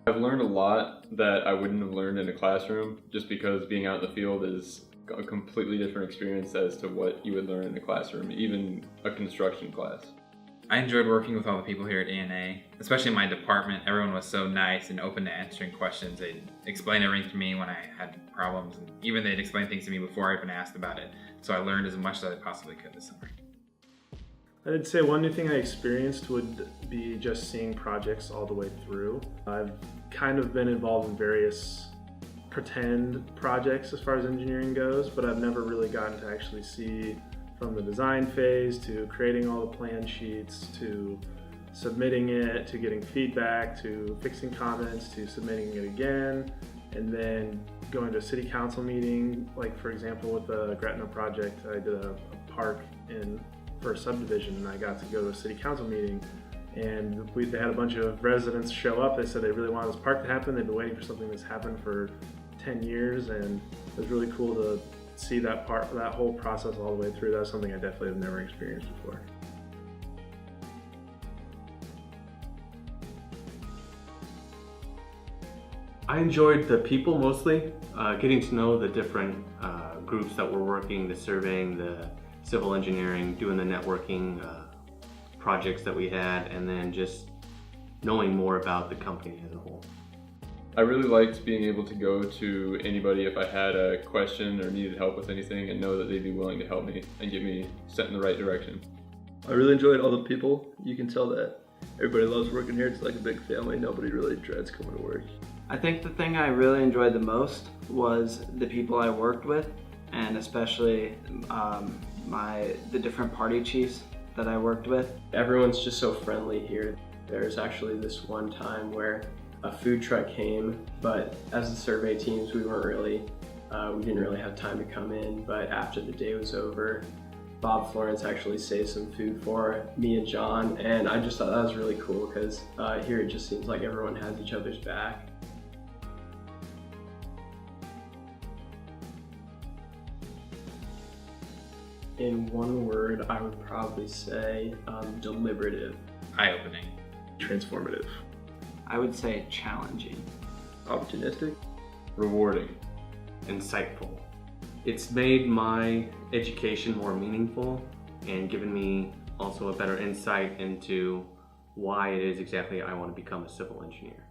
I've learned a lot that I wouldn't have learned in a classroom, just because being out in the field is a completely different experience as to what you would learn in a classroom, even a construction class. I enjoyed working with all the people here at ANA, especially in my department. Everyone was so nice and open to answering questions. They'd explain everything to me when I had problems, and even they'd explain things to me before I even asked about it. So I learned as much as I possibly could this summer. I'd say one new thing I experienced would be just seeing projects all the way through. I've kind of been involved in various pretend projects as far as engineering goes, but I've never really gotten to actually see from the design phase to creating all the plan sheets to submitting it to getting feedback to fixing comments to submitting it again and then going to a city council meeting. Like for example with the Gretna project, I did a park for a subdivision, and I got to go to a city council meeting, and they had a bunch of residents show up. They said they really wanted this park to happen. They've been waiting for something that's happened for 10 years, and it was really cool to see that whole process all the way through. That was something I definitely have never experienced before. I enjoyed the people mostly, getting to know the different groups that were working, the surveying, the civil engineering, doing the networking projects that we had, and then just knowing more about the company as a whole. I really liked being able to go to anybody if I had a question or needed help with anything and know that they'd be willing to help me and get me set in the right direction. I really enjoyed all the people. You can tell that everybody loves working here. It's like a big family. Nobody really dreads coming to work. I think the thing I really enjoyed the most was the people I worked with, and especially the different party chiefs that I worked with. Everyone's just so friendly here. There's actually this one time where a food truck came, but as the survey teams, we didn't really have time to come in, but after the day was over, Bob Florence actually saved some food for me and John, and I just thought that was really cool because here it just seems like everyone has each other's back. In one word, I would probably say deliberative. Eye-opening. Transformative. I would say challenging. Opportunistic. Rewarding. Insightful. It's made my education more meaningful and given me also a better insight into why it is exactly I want to become a civil engineer.